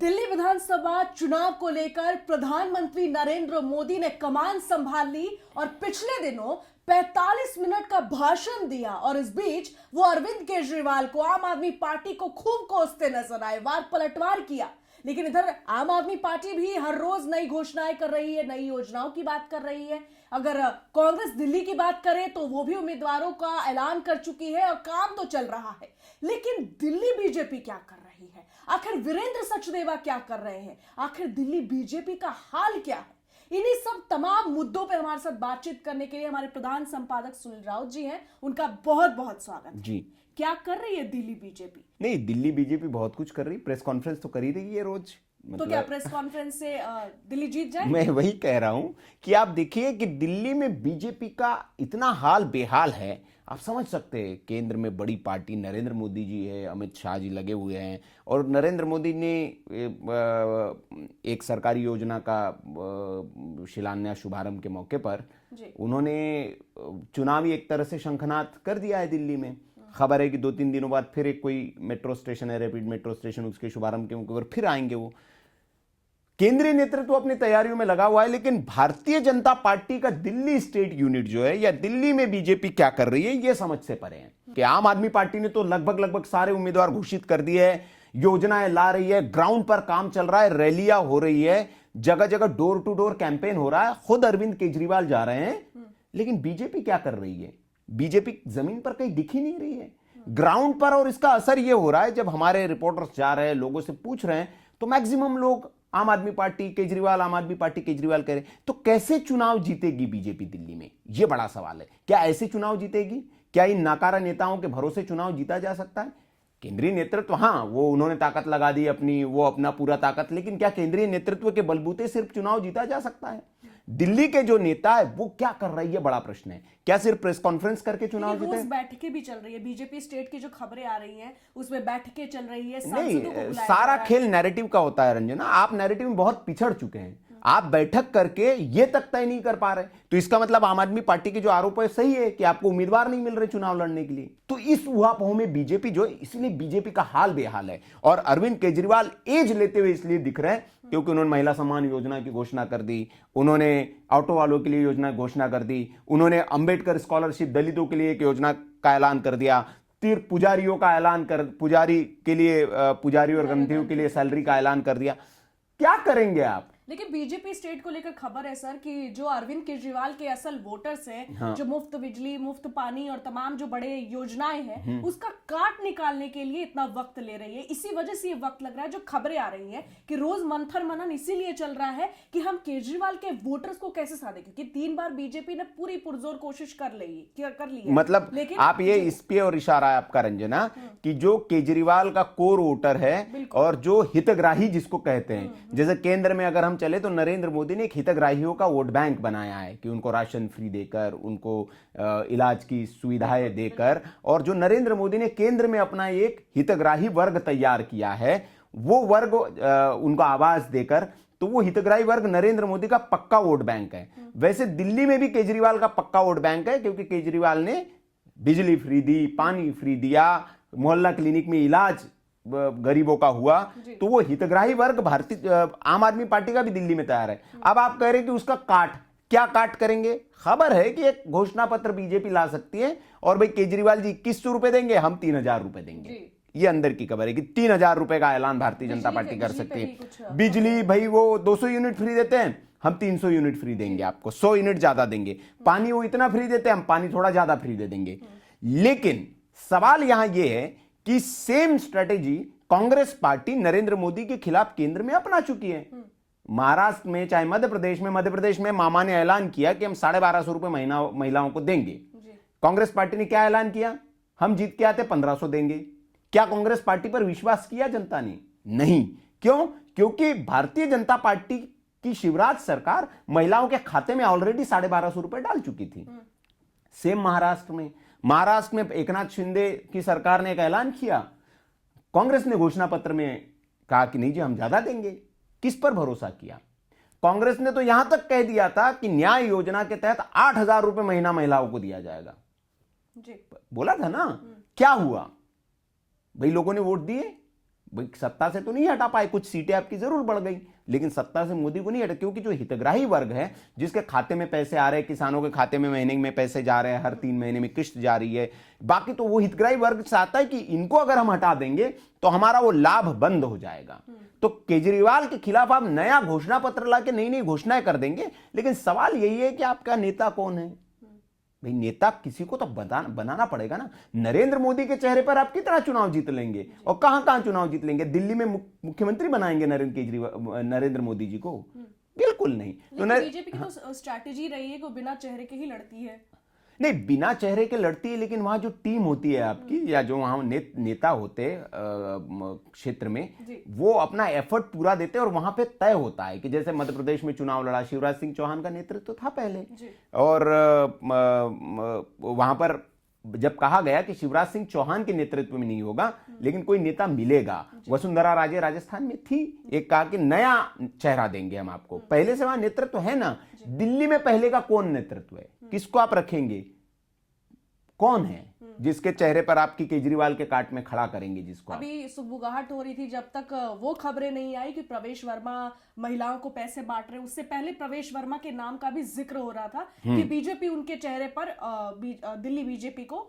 दिल्ली विधानसभा चुनाव को लेकर प्रधानमंत्री नरेंद्र मोदी ने कमान संभाल ली और पिछले दिनों 45 मिनट का भाषण दिया और इस बीच वो अरविंद केजरीवाल को, आम आदमी पार्टी को खूब कोसते नजर आए, वार पलटवार किया। लेकिन इधर आम आदमी पार्टी भी हर रोज नई घोषणाएं कर रही है, नई योजनाओं की बात कर रही है। अगर कांग्रेस दिल्ली की बात करे तो वो भी उम्मीदवारों का ऐलान कर चुकी है और काम तो चल रहा है। लेकिन दिल्ली बीजेपी क्या कर रही है? आखिर वीरेंद्र सचदेवा क्या कर रहे हैं? आखिर दिल्ली बीजेपी का हाल क्या है? इन्हीं सब तमाम मुद्दों पर हमारे साथ बातचीत करने के लिए हमारे प्रधान संपादक सुनील राउत जी हैं। उनका बहुत बहुत स्वागत है जी। क्या कर रही है दिल्ली बीजेपी? नहीं, दिल्ली बीजेपी बहुत कुछ कर रही, प्रेस कॉन्फ्रेंस तो कर ही रही है रोज। तो क्या प्रेस कॉन्फ्रेंस से दिल्ली जीत जाए? मैं वही कह रहा हूं कि आप देखिए कि दिल्ली में बीजेपी का इतना हाल बेहाल है, आप समझ सकते हैं। केंद्र में बड़ी पार्टी नरेंद्र मोदी जी है, अमित शाह जी लगे हुए हैं और नरेंद्र मोदी ने एक सरकारी योजना का शिलान्यास शुभारंभ के मौके पर उन्होंने चुनावी एक तरह से शंखनाद कर दिया है दिल्ली में। खबर है कि 2-3 दिनों बाद फिर एक कोई मेट्रो स्टेशन है, रैपिड मेट्रो स्टेशन, उसके शुभारंभ के मौके पर फिर आएंगे वो। केंद्रीय नेतृत्व अपनी तैयारियों में लगा हुआ है, लेकिन भारतीय जनता पार्टी का दिल्ली स्टेट यूनिट जो है या दिल्ली में बीजेपी क्या कर रही है ये समझ से परे है। कि आम आदमी पार्टी ने तो लगभग सारे उम्मीदवार घोषित कर दिए हैं, योजनाएं ला रही है, ग्राउंड पर काम चल रहा है, रैलियां हो रही है, जगह जगह डोर टू डोर कैंपेन हो रहा है, खुद अरविंद केजरीवाल जा रहे हैं। लेकिन बीजेपी क्या कर रही है? बीजेपी जमीन पर कहीं दिख ही नहीं रही है ग्राउंड पर। और इसका असर यह हो रहा है, जब हमारे रिपोर्टर्स जा रहे हैं, लोगों से पूछ रहे हैं, तो मैक्सिमम लोग आम आदमी पार्टी केजरीवाल, आम आदमी पार्टी केजरीवाल कह रहे हैं। तो कैसे चुनाव जीतेगी बीजेपी दिल्ली में? यह बड़ा सवाल है। क्या ऐसे चुनाव जीतेगी? क्या इन नाकारा नेताओं के भरोसे चुनाव जीता जा सकता है? केंद्रीय नेतृत्व, हाँ, वो उन्होंने ताकत लगा दी अपनी, वो अपना पूरा ताकत, लेकिन क्या केंद्रीय नेतृत्व के बलबूते सिर्फ चुनाव जीता जा सकता है? दिल्ली के जो नेता है वो क्या कर रही है, बड़ा प्रश्न है। क्या सिर्फ प्रेस कॉन्फ्रेंस करके चुनाव जीते? बैठकें भी चल रही है, बीजेपी स्टेट की जो खबरें आ रही हैं उसमें बैठकें चल रही है, नहीं, सारा खेल नैरेटिव का होता है रंजना। आप नैरेटिव में बहुत पिछड़ चुके हैं। आप बैठक करके ये तक तय नहीं कर पा रहे, तो इसका मतलब आम आदमी पार्टी के जो आरोप है सही है कि आपको उम्मीदवार नहीं मिल रहे चुनाव लड़ने के लिए। तो इस ऊहापोह में बीजेपी जो है, इसलिए बीजेपी का हाल बेहाल है। और अरविंद केजरीवाल एज लेते हुए इसलिए दिख रहे हैं क्योंकि उन्होंने महिला सम्मान योजना की घोषणा कर दी, उन्होंने ऑटो वालों के लिए योजना की घोषणा कर दी, उन्होंने अंबेडकर स्कॉलरशिप दलितों के लिए एक योजना का ऐलान कर दिया, तीर्थ पुजारियों का ऐलान कर, पुजारी के लिए, पुजारी और ग्रंथियों के लिए सैलरी का ऐलान कर दिया। क्या करेंगे आप? लेकिन बीजेपी स्टेट को लेकर खबर है सर कि जो अरविंद केजरीवाल के असल वोटर्स हैं, हाँ। जो मुफ्त बिजली, मुफ्त पानी और तमाम जो बड़े योजनाएं हैं उसका काट निकालने के लिए इतना वक्त ले रही है। इसी वजह से ये वक्त लग रहा है। जो खबरें आ रही हैं कि रोज मंथन मनन इसीलिए चल रहा है कि हम केजरीवाल के वोटर्स को कैसे साधे, क्योंकि 3 बार बीजेपी ने पूरी पुरजोर कोशिश कर ली है। मतलब लेकिन आप ये इस पे और इशारा है आपका रंजना कि जो केजरीवाल का कोर वोटर है और जो हितग्राही जिसको कहते हैं, जैसे केंद्र में अगर चले तो नरेंद्र मोदी ने एक हितग्राहियों का वोट बैंक बनाया है कि उनको राशन फ्री देकर, उनको इलाज की सुविधाएं देकर, और जो नरेंद्र मोदी ने केंद्र में अपना एक हितग्राही वर्ग तैयार किया है, वो वर्ग उनको आवाज देकर, तो वो हितग्राही वर्ग नरेंद्र मोदी का पक्का वोट बैंक है। वैसे दिल्ली में भी केजरीवाल का पक्का वोट बैंक है, क्योंकि केजरीवाल ने बिजली फ्री दी, पानी फ्री दिया, मोहल्ला क्लिनिक में इलाज गरीबों का हुआ, तो वो हितग्राही वर्ग भारतीय आम आदमी पार्टी का भी दिल्ली में तैयार है। अब आप कह रहे हैं कि उसका क्या काट करेंगे? खबर है कि एक घोषणा पत्र बीजेपी ला सकती है और भाई केजरीवाल जी 2100 रुपए देंगे, हम 3000 रुपए देंगे। ये अंदर की खबर है कि 3000 रुपए का ऐलान भारतीय जनता पार्टी कर सकती है। बिजली भाई वो 200 यूनिट फ्री देते हैं, हम 300 यूनिट फ्री देंगे आपको, 100 यूनिट ज्यादा देंगे। पानी वो इतना फ्री देते हैं, हम पानी थोड़ा ज्यादा फ्री दे देंगे। लेकिन सवाल यहां यह है कि same strategy Congress party Narendra Modi के खिलाफ केंद्र में अपना चुकी है। महाराष्ट्र में, चाहे मध्य प्रदेश में मामा ने ऐलान किया कि हम 1250 रुपए महीना महिलाओं को देंगे। कांग्रेस पार्टी ने क्या ऐलान किया? हम जीत के आते 1500 देंगे। क्या कांग्रेस पार्टी पर विश्वास किया जनता ने? नहीं। क्यों? क्योंकि भारतीय जनता पार्टी की शिवराज सरकार महिलाओं के खाते में ऑलरेडी 1250 रुपए डाल चुकी थी। सेम महाराष्ट्र में एकनाथ शिंदे की सरकार ने एक ऐलान किया, कांग्रेस ने घोषणा पत्र में कहा कि नहीं जी हम ज्यादा देंगे। किस पर भरोसा किया? कांग्रेस ने तो यहां तक कह दिया था कि न्याय योजना के तहत 8000 रुपए महीना महिलाओं को दिया जाएगा जी। बोला था ना, क्या हुआ भाई? लोगों ने वोट दिए, भाई सत्ता से तो नहीं हटा पाए, कुछ सीटें आपकी जरूर बढ़ गई, लेकिन सत्ता से मोदी को नहीं हटा, क्योंकि जो हितग्राही वर्ग है, जिसके खाते में पैसे आ रहे हैं, किसानों के खाते में महीने में पैसे जा रहे हैं, हर 3 महीने में किस्त जा रही है, बाकी तो वो हितग्राही वर्ग चाहता है कि इनको अगर हम हटा देंगे तो हमारा वो लाभ बंद हो जाएगा। तो केजरीवाल के खिलाफ आप नया घोषणा पत्र लाके नई नई घोषणाएं कर देंगे, लेकिन सवाल यही है कि आपका नेता कौन है। भाई नेता किसी को तो बनाना पड़ेगा ना। नरेंद्र मोदी के चेहरे पर आप कितना चुनाव जीत लेंगे, और कहां कहां चुनाव जीत लेंगे? दिल्ली में मुख्यमंत्री बनाएंगे नरेंद्र मोदी जी को? बिल्कुल नहीं। तो बीजेपी की तो स्ट्रैटेजी रही है कि बिना चेहरे के ही लड़ती है। नहीं, बिना चेहरे के लड़ती है, लेकिन वहां जो टीम होती है आपकी, या जो वहां नेता होते क्षेत्र में, वो अपना एफर्ट पूरा देते हैं, और वहां पे तय होता है कि जैसे मध्य प्रदेश में चुनाव लड़ा, शिवराज सिंह चौहान का नेतृत्व था पहले, और वहां पर जब कहा गया कि शिवराज सिंह चौहान के नेतृत्व में नहीं होगा, लेकिन कोई नेता मिलेगा, वसुंधरा राजे राजस्थान में थी, एक कहा कि नया चेहरा देंगे हम आपको, पहले से वहां नेतृत्व है ना। दिल्ली में पहले का कौन नेतृत्व है? किसको आप रखेंगे? कौन है जिसके चेहरे पर आपकी केजरीवाल के काट में खड़ा करेंगे जिसको? अभी सुगबुगाहट हो रही थी जब तक वो खबरें नहीं आई कि प्रवेश वर्मा महिलाओं को पैसे बांट रहे, उससे पहले प्रवेश वर्मा के नाम का भी जिक्र हो रहा था कि बीजेपी उनके चेहरे पर दिल्ली बीजेपी को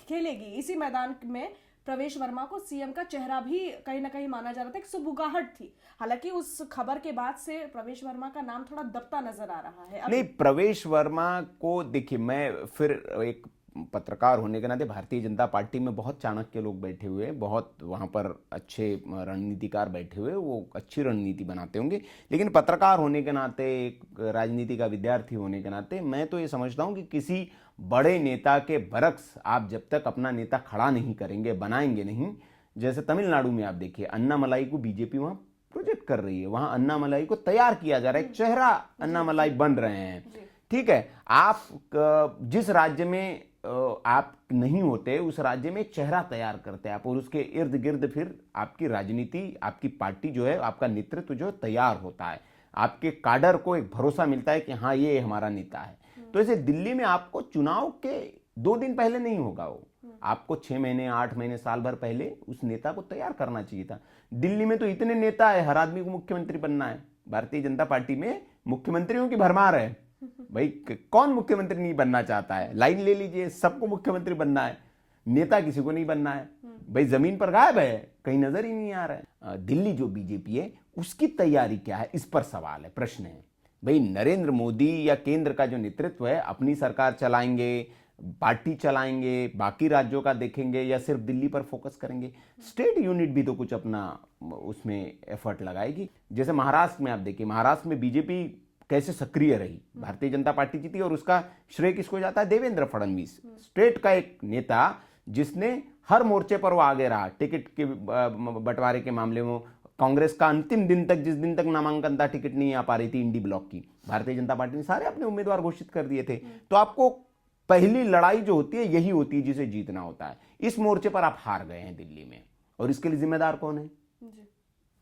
खेलेगी। इसी मैदान में प्रवेश वर्मा को सीएम का चेहरा भी कहीं ना कहीं माना जा रहा था, एक सुगबुगाहट थी। हालांकि उस खबर के बाद से प्रवेश वर्मा का नाम थोड़ा दबता नजर आ रहा है। नहीं, प्रवेश वर्मा को देखिए, मैं फिर एक पत्रकार होने के नाते, भारतीय जनता पार्टी में बहुत चाणक्य लोग बैठे हुए हैं, बहुत वहाँ पर अच्छे रणनीतिकार बैठे हुए, वो अच्छी रणनीति बनाते होंगे, लेकिन पत्रकार होने के नाते, एक राजनीति का विद्यार्थी होने के नाते, मैं तो ये समझता हूँ कि किसी बड़े नेता के बरक्स आप जब तक अपना नेता खड़ा नहीं करेंगे, बनाएंगे नहीं, जैसे तमिलनाडु में आप देखिए, अन्नामलाई को बीजेपी वहाँ प्रोजेक्ट कर रही है, वहाँ अन्नामलाई को तैयार किया जा रहा है, एक चेहरा अन्नामलाई बन रहे हैं। ठीक है, आप जिस राज्य में आप नहीं होते, उस राज्य में एक चेहरा तैयार करते हैं आप, और उसके इर्द गिर्द फिर आपकी राजनीति, आपकी पार्टी जो है, आपका नेतृत्व जो है तैयार होता है, आपके काडर को एक भरोसा मिलता है कि हाँ ये हमारा नेता है। तो ऐसे दिल्ली में आपको चुनाव के 2 दिन पहले नहीं होगा, वो आपको 6 महीने, 8 महीने, साल भर पहले उस नेता को तैयार करना चाहिए था। दिल्ली में तो इतने नेता है, हर आदमी को मुख्यमंत्री बनना है। भारतीय जनता पार्टी में मुख्यमंत्रियों की भरमार है भाई, कौन मुख्यमंत्री नहीं बनना चाहता है? लाइन ले लीजिए, सबको मुख्यमंत्री बनना है, नेता किसी को नहीं बनना है। भाई जमीन पर गायब है, कहीं नजर ही नहीं आ रहा है। दिल्ली जो बीजेपी है उसकी तैयारी क्या है, इस पर सवाल है, प्रश्न है। भाई नरेंद्र मोदी या केंद्र का जो नेतृत्व है, अपनी सरकार चलाएंगे, पार्टी चलाएंगे, बाकी राज्यों का देखेंगे, या सिर्फ दिल्ली पर फोकस करेंगे? स्टेट यूनिट भी तो कुछ अपना उसमें एफर्ट लगाएगी। जैसे महाराष्ट्र में आप देखिए, महाराष्ट्र में बीजेपी कैसे सक्रिय रही, भारतीय जनता पार्टी जीती, और उसका श्रेय किसको जाता है? देवेंद्र फडणवीस, स्टेट का एक नेता जिसने हर मोर्चे पर वो आगे रहा। टिकट के बंटवारे के मामले में कांग्रेस का अंतिम दिन तक, जिस दिन तक नामांकन था, टिकट नहीं आ पा रही थी इंडी ब्लॉक की, भारतीय जनता पार्टी ने सारे अपने उम्मीदवार घोषित कर दिए थे। तो आपको पहली लड़ाई जो होती है यही होती है जिसे जीतना होता है। इस मोर्चे पर आप हार गए हैं दिल्ली में, और इसके लिए जिम्मेदार कौन है?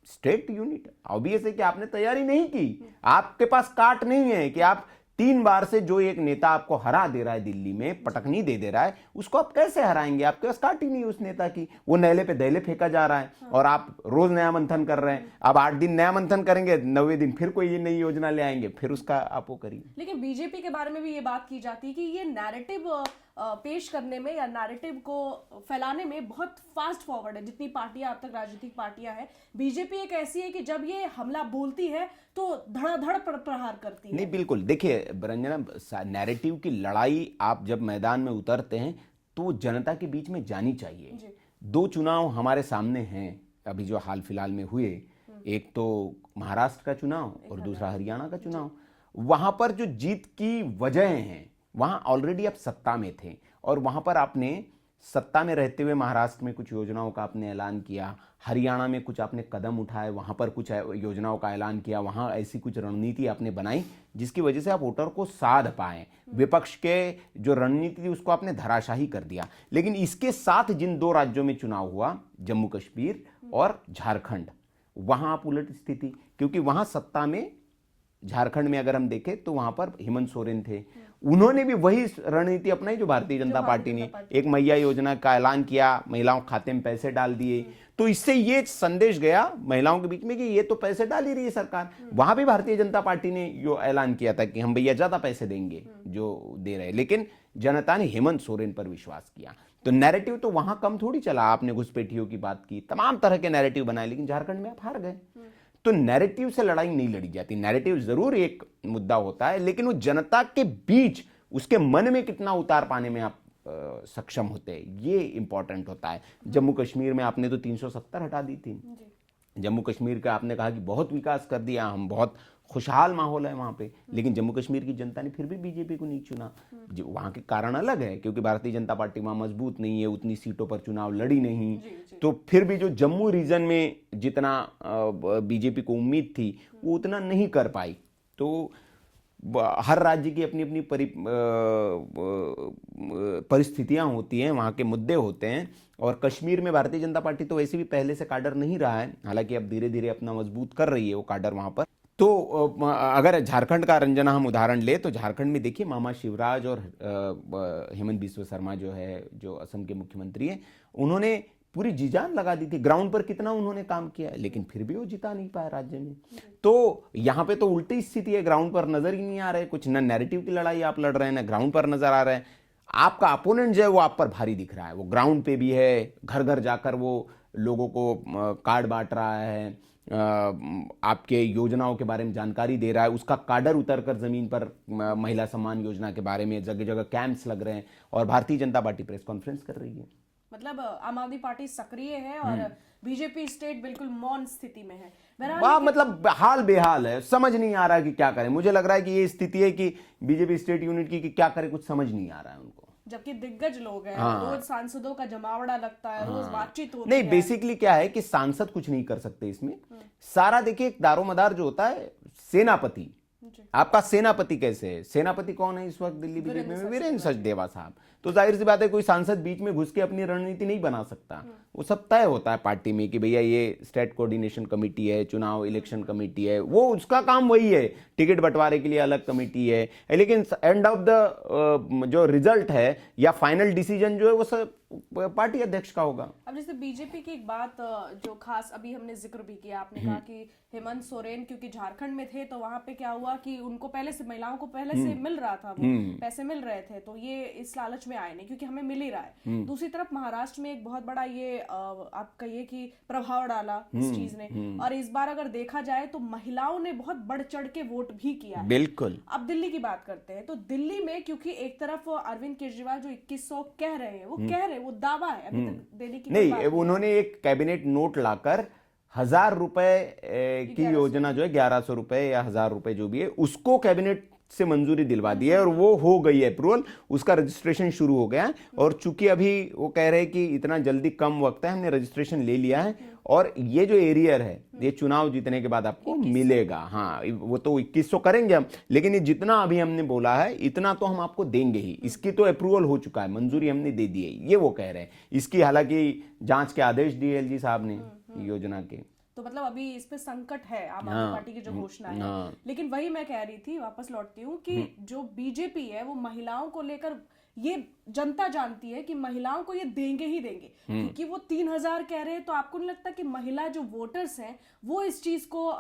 State unit. ऑब्वियस है कि आपने तैयारी नहीं की, आपके पास काट नहीं है कि आप 3 बार से जो एक नेता आपको हरा दे रहा है दिल्ली में, पटकनी दे रहा है, उसको आप कैसे हराएंगे? आपके पास काट ही नहीं उस नेता की, वो नैले पे दैले फेंका जा रहा है, और आप रोज नया मंथन कर रहे हैं। अब 8 दिन नया मंथन करेंगे, 9वें दिन फिर कोई नई योजना ले आएंगे, फिर उसका आप वो करिए। लेकिन बीजेपी के बारे में भी ये बात की जाती है कि ये नैरेटिव पेश करने में या नैरेटिव को फैलाने में बहुत फास्ट फॉरवर्ड है। जितनी पार्टियां अब तक राजनीतिक पार्टियां हैं, बीजेपी एक ऐसी है कि जब ये हमला बोलती है तो धड़ाधड़ प्रहार करती है। नहीं, बिल्कुल। देखिए रंजना, नैरेटिव की लड़ाई आप जब मैदान में उतरते हैं तो जनता के बीच में जानी चाहिए। 2 चुनाव हमारे सामने हैं अभी जो हाल फिलहाल में हुए, एक तो महाराष्ट्र का चुनाव और दूसरा हरियाणा का चुनाव। वहां पर जो जीत की वजह हैं, वहां ऑलरेडी आप सत्ता में थे, और वहां पर आपने सत्ता में रहते हुए महाराष्ट्र में कुछ योजनाओं का आपने ऐलान किया, हरियाणा में कुछ आपने कदम उठाए, वहां पर कुछ योजनाओं का ऐलान किया, वहां ऐसी कुछ रणनीति आपने बनाई जिसकी वजह से आप वोटर को साध पाए। विपक्ष के जो रणनीति थी उसको आपने धराशाही कर दिया। लेकिन इसके साथ जिन 2 राज्यों में चुनाव हुआ, जम्मू कश्मीर और झारखंड, वहां आप उलट स्थिति, क्योंकि वहां सत्ता में झारखंड में अगर हम देखें तो वहां पर हेमंत सोरेन थे, उन्होंने भी वही रणनीति अपनाई जो भारतीय जनता पार्टी ने, एक मैया योजना का ऐलान किया, महिलाओं के खाते में पैसे डाल दिए। तो इससे ये संदेश गया महिलाओं के बीच में कि ये तो पैसे डाल ही रही है सरकार। वहां भी भारतीय जनता पार्टी ने जो ऐलान किया था कि हम भैया ज्यादा पैसे देंगे जो दे रहे, लेकिन जनता ने हेमंत सोरेन पर विश्वास किया। तो नैरेटिव तो वहां कम थोड़ी चला, आपने घुसपैठियों की बात की, तमाम तरह के नैरेटिव बनाए, लेकिन झारखंड में आप हार गए। तो नैरेटिव से लड़ाई नहीं लड़ी जाती, नैरेटिव जरूर एक मुद्दा होता है, लेकिन वो जनता के बीच उसके मन में कितना उतार पाने में आप सक्षम होते हैं, ये इंपॉर्टेंट होता है। जम्मू कश्मीर में आपने तो 370 हटा दी थी, जम्मू कश्मीर का आपने कहा कि बहुत विकास कर दिया, हम बहुत खुशहाल माहौल है वहां पे, लेकिन जम्मू कश्मीर की जनता ने फिर भी बीजेपी को नहीं चुना। जो वहां के कारण अलग है, क्योंकि भारतीय जनता पार्टी वहां मजबूत नहीं है, उतनी सीटों पर चुनाव लड़ी नहीं, तो फिर भी जो जम्मू रीजन में जितना बीजेपी को उम्मीद थी वो उतना नहीं कर पाई। तो हर राज्य की अपनी अपनी परिस्थितियां होती हैं, वहाँ के मुद्दे होते हैं, और कश्मीर में भारतीय जनता पार्टी तो वैसे भी पहले से काडर नहीं रहा है, हालांकि अब धीरे धीरे अपना मजबूत कर रही है वो काडर वहाँ पर। तो अगर झारखंड का रंजना हम उदाहरण ले तो झारखंड में देखिए मामा शिवराज और हेमंत बिस्वा शर्मा जो है, जो असम के मुख्यमंत्री हैं, उन्होंने पूरी जी जान लगा दी थी, ग्राउंड पर कितना उन्होंने काम किया, लेकिन फिर भी वो जिता नहीं पाया राज्य में। तो यहाँ पे तो उल्टी स्थिति है, ग्राउंड पर नजर ही नहीं आ रहे कुछ, ना नैरेटिव की लड़ाई आप लड़ रहे हैं, ना ग्राउंड पर नजर आ रहे हैं। आपका अपोनेंट जो है वो आप पर भारी दिख रहा है, वो ग्राउंड पे भी है, घर घर जाकर वो लोगों को कार्ड बांट रहा है, आपके योजनाओं के बारे में जानकारी दे रहा है, उसका काडर उतर कर जमीन पर महिला सम्मान योजना के बारे में जगह जगह कैंप्स लग रहे हैं, और Bharatiya Janata party press conference कर रही है। मतलब आम आदमी पार्टी सक्रिय है और बीजेपी स्टेट बिल्कुल मौन स्थिति में है। मतलब हाल बेहाल है, समझ नहीं आ रहा है कि क्या करें। मुझे लग रहा है कि ये स्थिति है कि बीजेपी स्टेट यूनिट की कि क्या करे, कुछ समझ नहीं आ रहा है उनको, जबकि दिग्गज लोग हैं, रोज सांसदों का जमावड़ा लगता है, रोज बातचीत होती है। नहीं, बेसिकली क्या है कि सांसद कुछ नहीं कर सकते इसमें, सारा देखिए दारोमदार जो होता है सेनापति, आपका सेनापति कैसे है, सेनापति कौन है इस वक्त दिल्ली बीजेपी में, वीरेंद्र सचदेवा साहब। तो जाहिर सी बात है कोई सांसद बीच में घुस के अपनी रणनीति नहीं बना सकता, वो सब तय होता है पार्टी में कि भैया ये स्टेट कोऑर्डिनेशन कमेटी है, चुनाव इलेक्शन कमेटी है, वो उसका काम वही है, टिकट बंटवारे के लिए अलग कमेटी है, लेकिन एंड ऑफ द जो रिजल्ट है या फाइनल डिसीजन जो है वो सब पार्टी अध्यक्ष का होगा। अब जैसे बीजेपी की एक बात जो खास अभी हमने जिक्र भी किया, आपने कहा कि हेमंत सोरेन क्योंकि झारखंड में थे तो वहां पे क्या हुआ कि उनको पहले से महिलाओं को पहले से मिल रहा था, वो पैसे मिल रहे थे, तो ये इस लालच में आए नहीं क्योंकि हमें मिल ही रहा है। दूसरी तरफ महाराष्ट्र में एक बहुत बड़ा ये आप कहिए कि प्रभाव डाला इस चीज ने, और इस बार अगर देखा जाए तो महिलाओं ने बहुत बढ़ चढ़ के वोट भी किया है। बिल्कुल। अब दिल्ली की बात करते हैं, तो दिल्ली में क्योंकि एक तरफ अरविंद केजरीवाल जो 2100 कह रहे हैं, वो कह रहे हैं, वो दावा है, अभी तक देने की नहीं, उन्होंने एक कैबिनेट नोट लाकर 1000 रुपए की योजना जो है 1100 रुपए या 1000 रुपए जो भी है उसको कैबिनेट से मंजूरी दिलवा दी है, और वो हो गई है अप्रूवल, उसका रजिस्ट्रेशन शुरू हो गया है। और चूंकि अभी वो कह रहे हैं कि इतना जल्दी कम वक्त है, हमने रजिस्ट्रेशन ले लिया है, और ये जो एरियर है ये चुनाव जीतने के बाद आपको मिलेगा। हाँ, वो तो 2100 करेंगे हम, लेकिन ये जितना अभी हमने बोला है इतना तो हम आपको देंगे ही, इसकी तो अप्रूवल हो चुका है, मंजूरी हमने दे दी है, ये वो कह रहे हैं। इसकी हालांकि जांच के आदेश दिए एलजी साहब ने योजना के, तो मतलब अभी इस पे संकट है आम आदमी पार्टी की जो घोषणा है। लेकिन वही मैं कह रही थी, वापस लौटती हूँ कि जो बीजेपी है वो महिलाओं को लेकर, ये जनता जानती है कि महिलाओं को ये देंगे ही देंगे, क्योंकि वो 3000 कह रहे हैं, तो आपको नहीं लगता कि महिला जो वोटर्स हैं वो इस चीज को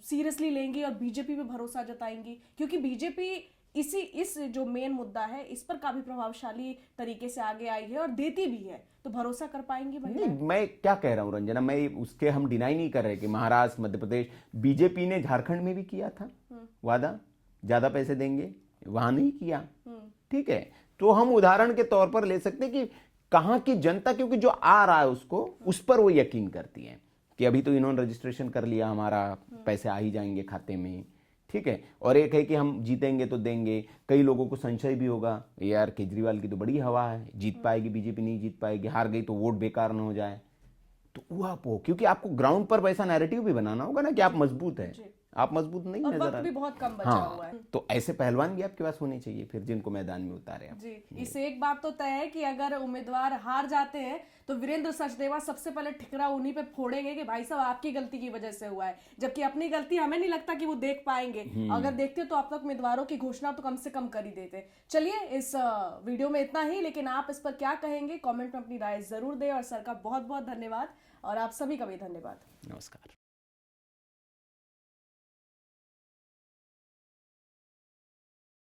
सीरियसली लेंगी और बीजेपी पे भरोसा जताएंगी, क्योंकि बीजेपी इस जो मेन मुद्दा है इस पर काफी प्रभावशाली तरीके से आगे आई है और देती भी है, तो भरोसा कर पाएंगी महिला? नहीं, मैं क्या कह रहा हूँ रंजना, मैं उसके हम डिनाई नहीं कर रहे कि महाराष्ट्र, मध्य प्रदेश, बीजेपी ने झारखंड में भी किया था वादा, ज्यादा पैसे देंगे, वहां नहीं किया, ठीक है। तो हम उदाहरण के तौर पर ले सकते हैं कि कहां की जनता, क्योंकि जो आ रहा है उसको, उस पर वो यकीन करती है कि अभी तो इन्होंने रजिस्ट्रेशन कर लिया, हमारा पैसे आ ही जाएंगे खाते में, ठीक है। और एक है कि हम जीतेंगे तो देंगे। कई लोगों को संशय भी होगा, यार केजरीवाल की तो बड़ी हवा है, जीत पाएगी बीजेपी, नहीं जीत पाएगी, हार गई तो वोट बेकार ना हो जाए, तो वो आप हो, क्योंकि आपको ग्राउंड पर वैसा नैरेटिव भी बनाना होगा ना कि आप मजबूत है, आप मजबूत नहीं और नजर वक्त आ भी रहे। बहुत कम बचा हुआ है। तो ऐसे पहलवान भी आपके पास होने चाहिए फिर, जिनको मैदान में उतारे आप। जी, इससे एक बात तो तय है कि अगर उम्मीदवार हार जाते हैं तो वीरेंद्र सचदेवा सबसे पहले ठिकरा उन्हीं पे फोड़ेंगे कि भाई साहब आपकी गलती की वजह से हुआ है, जबकि अपनी गलती हमें नहीं लगता कि वो देख पाएंगे। अगर देखते तो आप तक उम्मीदवारों की घोषणा तो कम से कम कर ही देते। चलिए, इस वीडियो में इतना ही, लेकिन आप इस पर क्या कहेंगे कमेंट में अपनी राय जरूर दें। और सर का बहुत बहुत धन्यवाद और आप सभी का भी धन्यवाद। नमस्कार।